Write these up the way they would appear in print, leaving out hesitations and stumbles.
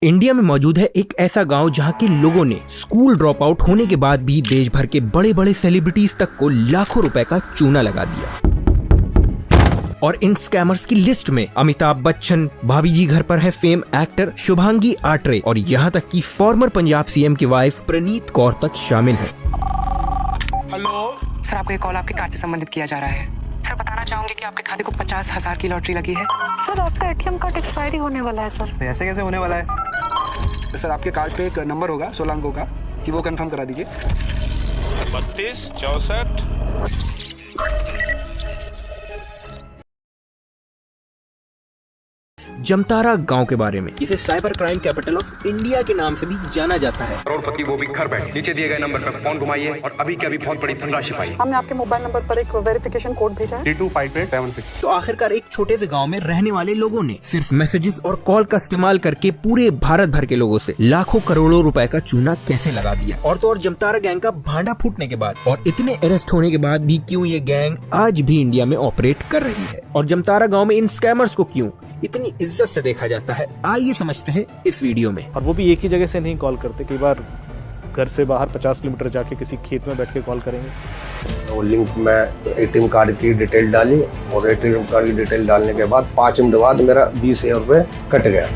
India में मौजूद है एक ऐसा गांव जहां के लोगों ने स्कूल ड्रॉप आउट होने के बाद भी देश भर के बड़े बड़े सेलिब्रिटीज तक को लाखों रुपए का चूना लगा दिया। और इन स्कैमर्स की लिस्ट में अमिताभ बच्चन, भाभी जी घर पर है फेम एक्टर शुभांगी आट्रे और यहाँ तक कि फॉर्मर पंजाब सीएम की वाइफ प्रणीत कौर तक शामिल है। हेलो सर, आपको एक कॉल आपके कार्ड से संबंधित किया जा रहा है। सर, बताना चाहूंगी कि आपके खाते को 50,000 की लॉटरी लगी है। सर, आपका एटीएम कार्ड एक्सपायरी होने वाला है सर। ऐसे कैसे होने वाला है? सर, आपके कार्ड पे एक नंबर होगा 16 अंकों का, कि वो कंफर्म करा दीजिए। 32 64। जमतारा गांव के बारे में, इसे cyber crime capital of India के नाम से भी जाना जाता है। करोड़पति वो भी घर बैठे नीचे दिए गए नंबर पर फोन घुमाइए और अभी के अभी बहुत बड़ी धनराशि पाइए। हमने आपके मोबाइल नंबर पर एक वेरिफिकेशन कोड भेजा है 325876। तो आखिरकार एक छोटे से गांव में रहने वाले लोगों ने सिर्फ मैसेजेस और कॉल का इस्तेमाल करके पूरे भारत भर के लोगों से लाखों करोड़ों रुपए का चूना कैसे लगा दिया। और तो और जमतारा गैंग का भांडा फूटने के बाद और इतने अरेस्ट होने के बाद भी क्यों ये गैंग आज भी इंडिया में ऑपरेट कर रही है, और जमतारा गाँव में इन स्कैमर्स को क्यों इतनी इज्जत से देखा जाता है, आइए समझते हैं इस वीडियो में। और वो भी एक ही जगह से नहीं कॉल करते, कई बार घर से बाहर 50 किलोमीटर जाके किसी खेत में बैठ के कॉल करेंगे। वो लिंक में एटीएम कार्ड की डिटेल डाली और एटीएम कार्ड की डिटेल डालने के बाद 5 मिनट बाद मेरा 20,000 रुपये कट गया।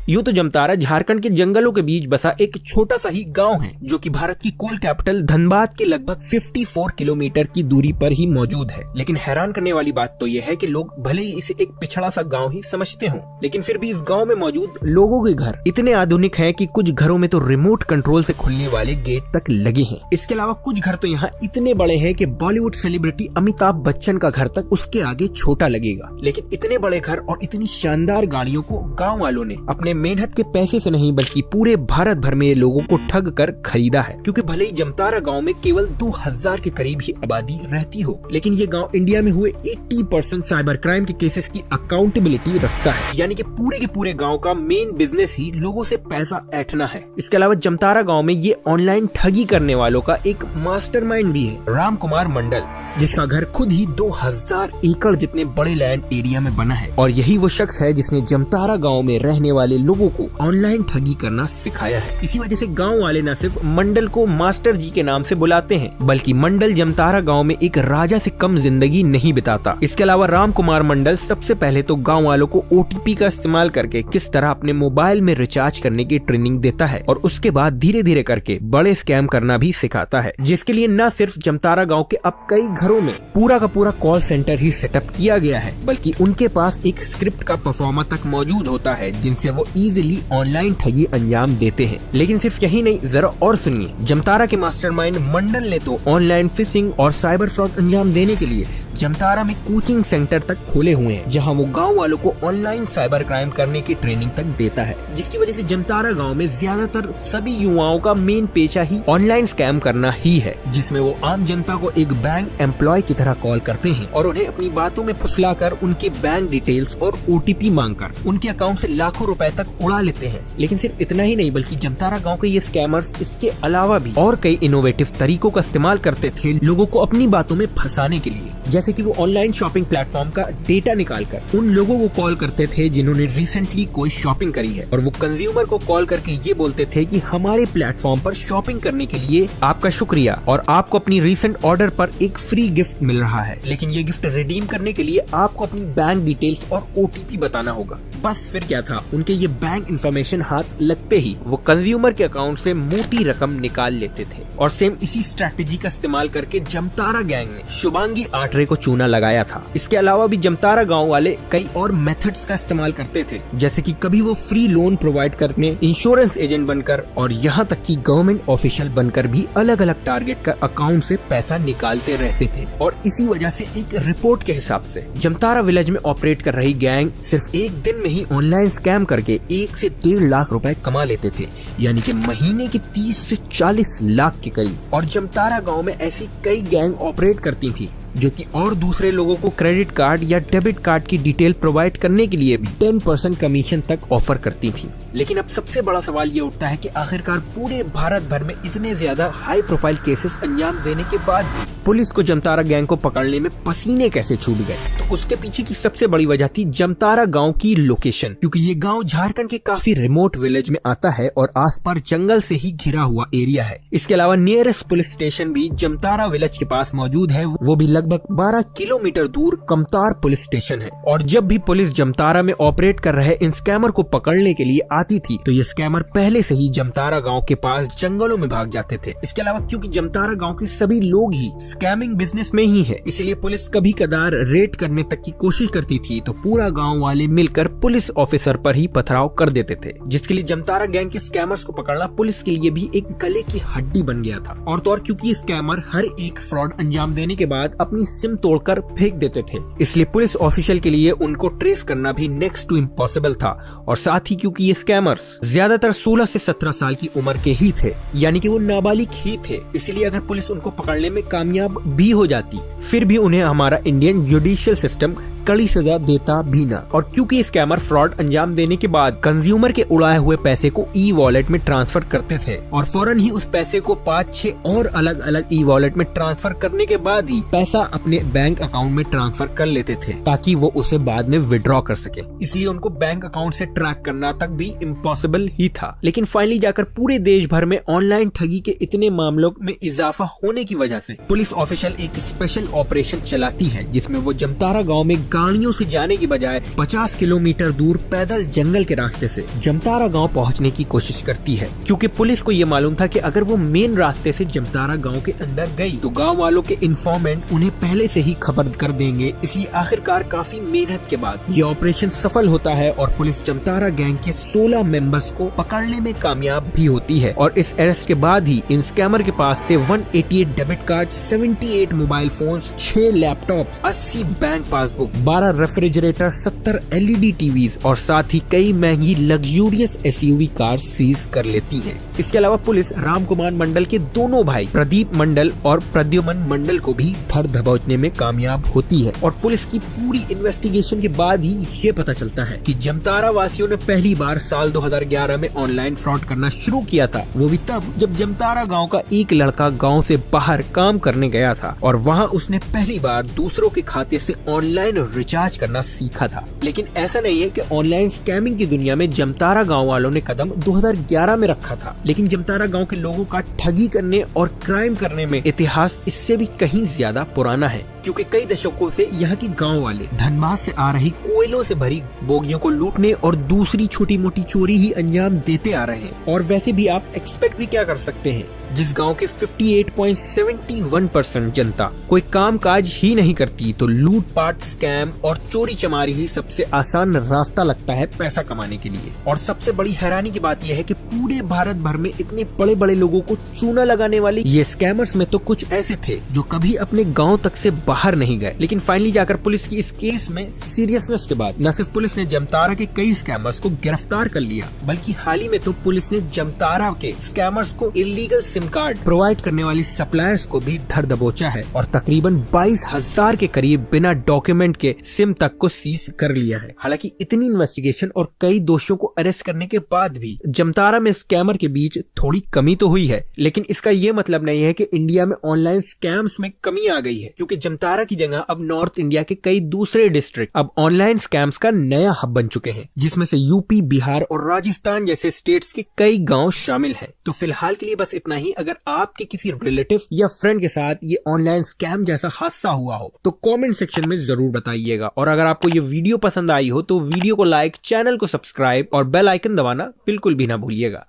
यूं तो जमतारा झारखंड के जंगलों के बीच बसा एक छोटा सा ही गांव है, जो कि भारत की कोल कैपिटल धनबाद के लगभग 54 किलोमीटर की दूरी पर ही मौजूद है। लेकिन हैरान करने वाली बात तो यह है कि लोग भले ही इसे एक पिछड़ा सा गांव ही समझते हों, लेकिन फिर भी इस गांव में मौजूद लोगों के घर इतने आधुनिक हैं कि कुछ घरों में तो रिमोट कंट्रोल से खुलने वाले गेट तक लगे हैं। इसके अलावा कुछ घर तो यहाँ इतने बड़े हैं कि बॉलीवुड सेलिब्रिटी अमिताभ बच्चन का घर तक उसके आगे छोटा लगेगा। लेकिन इतने बड़े घर और इतनी शानदार गाड़ियों को गाँव वालों ने अपने मेहनत के पैसे से नहीं बल्कि पूरे भारत भर में लोगों को ठग कर खरीदा है। क्योंकि भले ही जमतारा गांव में केवल 2000 के करीब ही आबादी रहती हो, लेकिन ये गांव इंडिया में हुए 80% साइबर क्राइम के केसेस की अकाउंटेबिलिटी रखता है। यानी कि पूरे के पूरे गांव का मेन बिजनेस ही लोगों से पैसा ऐंठना है। इसके अलावा जमतारा गाँव में ये ऑनलाइन ठगी करने वालों का एक मास्टरमाइंड भी है, राम कुमार मंडल, जिसका घर खुद ही 2000 एकड़ जितने बड़े लैंड एरिया में बना है। और यही वो शख्स है जिसने जमतारा गांव में रहने वाले लोगों को ऑनलाइन ठगी करना सिखाया है। इसी वजह से गांव वाले न सिर्फ मंडल को मास्टर जी के नाम से बुलाते हैं, बल्कि मंडल जमतारा गांव में एक राजा से कम जिंदगी नहीं बिताता। इसके अलावा राम कुमार मंडल सबसे पहले तो गांव वालों को ओटीपी का इस्तेमाल करके किस तरह अपने मोबाइल में रिचार्ज करने की ट्रेनिंग देता है, और उसके बाद धीरे धीरे करके बड़े स्कैम करना भी सिखाता है, जिसके लिए न सिर्फ जमतारा गाँव के अब कई घरों में पूरा का पूरा कॉल सेंटर ही सेटअप किया गया है, बल्कि उनके पास एक स्क्रिप्ट का परफॉर्मर तक मौजूद होता है, जिनसे वो इजीली ऑनलाइन ठगी अंजाम देते हैं। लेकिन सिर्फ यही नहीं, जरा और सुनिए। जमतारा के मास्टरमाइंड मंडल ने तो ऑनलाइन फिशिंग और साइबर फ्रॉड अंजाम देने के लिए जमतारा में कोचिंग सेंटर तक खोले हुए हैं, जहां वो गांव वालों को ऑनलाइन साइबर क्राइम करने की ट्रेनिंग तक देता है, जिसकी वजह से जमतारा गांव में ज्यादातर सभी युवाओं का मेन पेशा ही ऑनलाइन स्कैम करना ही है, जिसमें वो आम जनता को एक बैंक एम्प्लॉय की तरह कॉल करते हैं और उन्हें अपनी बातों में फुसलाकर उनके बैंक डिटेल्स और ओटीपी मांगकर उनके अकाउंट से लाखों रुपए तक उड़ा लेते हैं। लेकिन सिर्फ इतना ही नहीं, बल्कि जमतारा गाँव के ये स्कैमर्स इसके अलावा भी और कई इनोवेटिव तरीकों का इस्तेमाल करते थे लोगों को अपनी बातों में फंसाने के लिए। जैसे कि वो ऑनलाइन शॉपिंग प्लेटफॉर्म का डेटा निकालकर उन लोगों को कॉल करते थे जिन्होंने रिसेंटली कोई शॉपिंग करी है, और वो कंज्यूमर को कॉल करके ये बोलते थे कि हमारे प्लेटफॉर्म पर शॉपिंग करने के लिए आपका शुक्रिया और आपको अपनी रिसेंट ऑर्डर पर एक फ्री गिफ्ट मिल रहा है, लेकिन ये गिफ्ट रिडीम करने के लिए आपको अपनी बैंक डिटेल्स और ओटीपी बताना होगा। बस फिर क्या था, उनके ये बैंक इंफॉर्मेशन हाथ लगते ही वो कंज्यूमर के अकाउंट से मोटी रकम निकाल लेते थे। और सेम इसी स्ट्रैटेजी का इस्तेमाल करके जमतारा गैंग ने शुभांगी आट्रे को चूना लगाया था। इसके अलावा भी जमतारा गांव वाले कई और मेथड्स का इस्तेमाल करते थे, जैसे कि कभी वो फ्री लोन प्रोवाइड करने, इंश्योरेंस एजेंट बनकर और यहाँ तक कि गवर्नमेंट ऑफिशियल बनकर भी अलग अलग टारगेट का अकाउंट से पैसा निकालते रहते थे। और इसी वजह से एक रिपोर्ट के हिसाब से जमतारा विलेज में ऑपरेट कर रही गैंग सिर्फ एक दिन में ही ऑनलाइन स्कैम करके 1 से 1.5 लाख रुपए कमा लेते थे, यानी कि महीने के 30 से 40 लाख के करीब। और जमतारा गांव में ऐसी कई गैंग ऑपरेट करती थी जो कि और दूसरे लोगों को क्रेडिट कार्ड या डेबिट कार्ड की डिटेल प्रोवाइड करने के लिए भी 10% कमीशन तक ऑफर करती थी। लेकिन अब सबसे बड़ा सवाल ये उठता है कि आखिरकार पूरे भारत भर में इतने ज्यादा हाई प्रोफाइल केसेस अंजाम देने के बाद भी पुलिस को जमतारा गैंग को पकड़ने में पसीने कैसे छूट गए। तो उसके पीछे की सबसे बड़ी वजह थी जमतारा गांव की लोकेशन, क्योंकि ये गांव झारखंड के काफी रिमोट विलेज में आता है और आसपास जंगल से ही घिरा हुआ एरिया है। इसके अलावा नियरेस्ट पुलिस स्टेशन भी जमतारा विलेज के पास मौजूद है, वो भी लगभग 12 किलोमीटर दूर कमतार पुलिस स्टेशन है। और जब भी पुलिस जमतारा में ऑपरेट कर रहे इन स्कैमर को पकड़ने के लिए आती थी तो ये स्कैमर पहले से ही जमतारा गांव के पास जंगलों में भाग जाते थे। इसके अलावा क्योंकि जमतारा गांव के सभी लोग ही स्कैमिंग बिजनेस में ही है, इसलिए पुलिस कभी कदार रेड करने तक की कोशिश करती थी तो पूरा गांव वाले मिलकर पुलिस ऑफिसर पर ही पथराव कर देते थे, जिसके लिए जमतारा गैंग के स्कैमर्स को पकड़ना पुलिस के लिए भी एक गले की हड्डी बन गया था। और तो और क्योंकि स्कैमर हर एक फ्रॉड अंजाम देने के बाद अपनी सिम तोड़कर फेंक देते थे, इसलिए पुलिस ऑफिशियल के लिए उनको ट्रेस करना भी नेक्स्ट टू इम्पॉसिबल था। और साथ ही क्योंकि ये स्कैमर्स ज्यादातर 16 से 17 साल की उम्र के ही थे, यानी कि वो नाबालिग ही थे, इसलिए अगर पुलिस उनको पकड़ने में कामयाब भी हो जाती फिर भी उन्हें हमारा इंडियन जुडिशियल सिस्टम कड़ी सजा देता भी ना। और क्योंकि स्कैमर फ्रॉड अंजाम देने के बाद कंज्यूमर के उड़ाए हुए पैसे को ई वॉलेट में ट्रांसफर करते थे और फौरन ही उस पैसे को 5-6 और अलग अलग ई वॉलेट में ट्रांसफर करने के बाद ही पैसा अपने बैंक अकाउंट में ट्रांसफर कर लेते थे ताकि वो उसे बाद में विड्रॉ कर सके। इसलिए उनको बैंक अकाउंट से ट्रैक करना तक भी इम्पॉसिबल ही था। लेकिन फाइनली जाकर पूरे देश भर में ऑनलाइन ठगी के इतने मामलों में इजाफा होने की वजह से पुलिस ऑफिशियल एक स्पेशल ऑपरेशन चलाती है, जिसमें वो जमतारा गाँव में गाड़ियों से जाने की बजाय 50 किलोमीटर दूर पैदल जंगल के रास्ते से जमतारा गांव पहुंचने की कोशिश करती है, क्योंकि पुलिस को ये मालूम था कि अगर वो मेन रास्ते से जमतारा गांव के अंदर गई तो गांव वालों के इन्फॉर्मेंट उन्हें पहले से ही खबर कर देंगे। इसलिए आखिरकार काफी मेहनत के बाद ये ऑपरेशन सफल होता है और पुलिस जमतारा गैंग के 16 मेंबर्स को पकड़ने में कामयाब भी होती है। और इस अरेस्ट के बाद ही इन स्कैमर के पास से 188 debit card, 78 mobile phones, 6 laptops, 80 bank passbook, 12 refrigerator, 70 LED TVs और साथ ही कई महंगी लग्जूरियस SUV कार सीज कर लेती है। इसके अलावा पुलिस राम कुमार मंडल के दोनों भाई प्रदीप मंडल और प्रद्युमन मंडल को भी धर दबोचने में कामयाब होती है। और पुलिस की पूरी इन्वेस्टिगेशन के बाद ही ये पता चलता है कि जमतारा वासियों ने पहली बार साल 2011 में ऑनलाइन फ्रॉड करना शुरू किया था, वो भी तब जब जमतारा गाँव का एक लड़का गाँव से बाहर काम करने गया था और वहाँ उसने पहली बार दूसरों के खाते से ऑनलाइन रिचार्ज करना सीखा था। लेकिन ऐसा नहीं है कि ऑनलाइन स्कैमिंग की दुनिया में जमतारा गांव वालों ने कदम 2011 में रखा था, लेकिन जमतारा गांव के लोगों का ठगी करने और क्राइम करने में इतिहास इससे भी कहीं ज्यादा पुराना है, क्योंकि कई दशकों से यहाँ के गांव वाले धनबाद से आ रही कोयलों से भरी बोगियों को लूटने और दूसरी छोटी मोटी चोरी ही अंजाम देते आ रहे हैं। और वैसे भी आप एक्सपेक्ट भी क्या कर सकते हैं, जिस गांव के 58.71% जनता कोई काम काज ही नहीं करती, तो लूटपाट, स्कैम और चोरी चमारी ही सबसे आसान रास्ता लगता है पैसा कमाने के लिए। और सबसे बड़ी हैरानी की बात यह है कि पूरे भारत भर में इतने बड़े बड़े लोगों को चूना लगाने वाले ये स्कैमर्स में तो कुछ ऐसे थे जो कभी अपने गाँव तक से बाहर नहीं गए। लेकिन फाइनली जाकर पुलिस की इस केस में सीरियसनेस के बाद न सिर्फ पुलिस ने जमतारा के कई स्कैमर्स को गिरफ्तार कर लिया, बल्कि हाल ही में तो पुलिस ने जमतारा के स्कैमर्स को इलीगल सिम कार्ड प्रोवाइड करने वाली सप्लायर्स को भी धर दबोचा है और तकरीबन 22,000 के करीब बिना डॉक्यूमेंट के सिम तक को सीज कर लिया है। हालांकि इतनी इन्वेस्टिगेशन और कई दोषियों को अरेस्ट करने के बाद भी जमतारा में स्कैमर के बीच थोड़ी कमी तो हुई है, लेकिन इसका ये मतलब नहीं है कि इंडिया में ऑनलाइन स्कैम्स में कमी आ गई है, क्योंकि जमतारा की जगह अब नॉर्थ इंडिया के कई दूसरे डिस्ट्रिक्ट अब ऑनलाइन स्कैम्स का नया हब बन चुके हैं, जिसमें से यूपी, बिहार और राजस्थान जैसे स्टेट्स के कई गांव शामिल हैं। तो फिलहाल के लिए बस इतना ही। अगर आपके किसी रिलेटिव या फ्रेंड के साथ ये ऑनलाइन स्कैम जैसा हादसा हुआ हो तो कमेंट सेक्शन में जरूर बताइएगा। और अगर आपको ये वीडियो पसंद आई हो तो वीडियो को लाइक, चैनल को सब्सक्राइब और बेल आइकन दबाना बिल्कुल भी ना भूलिएगा।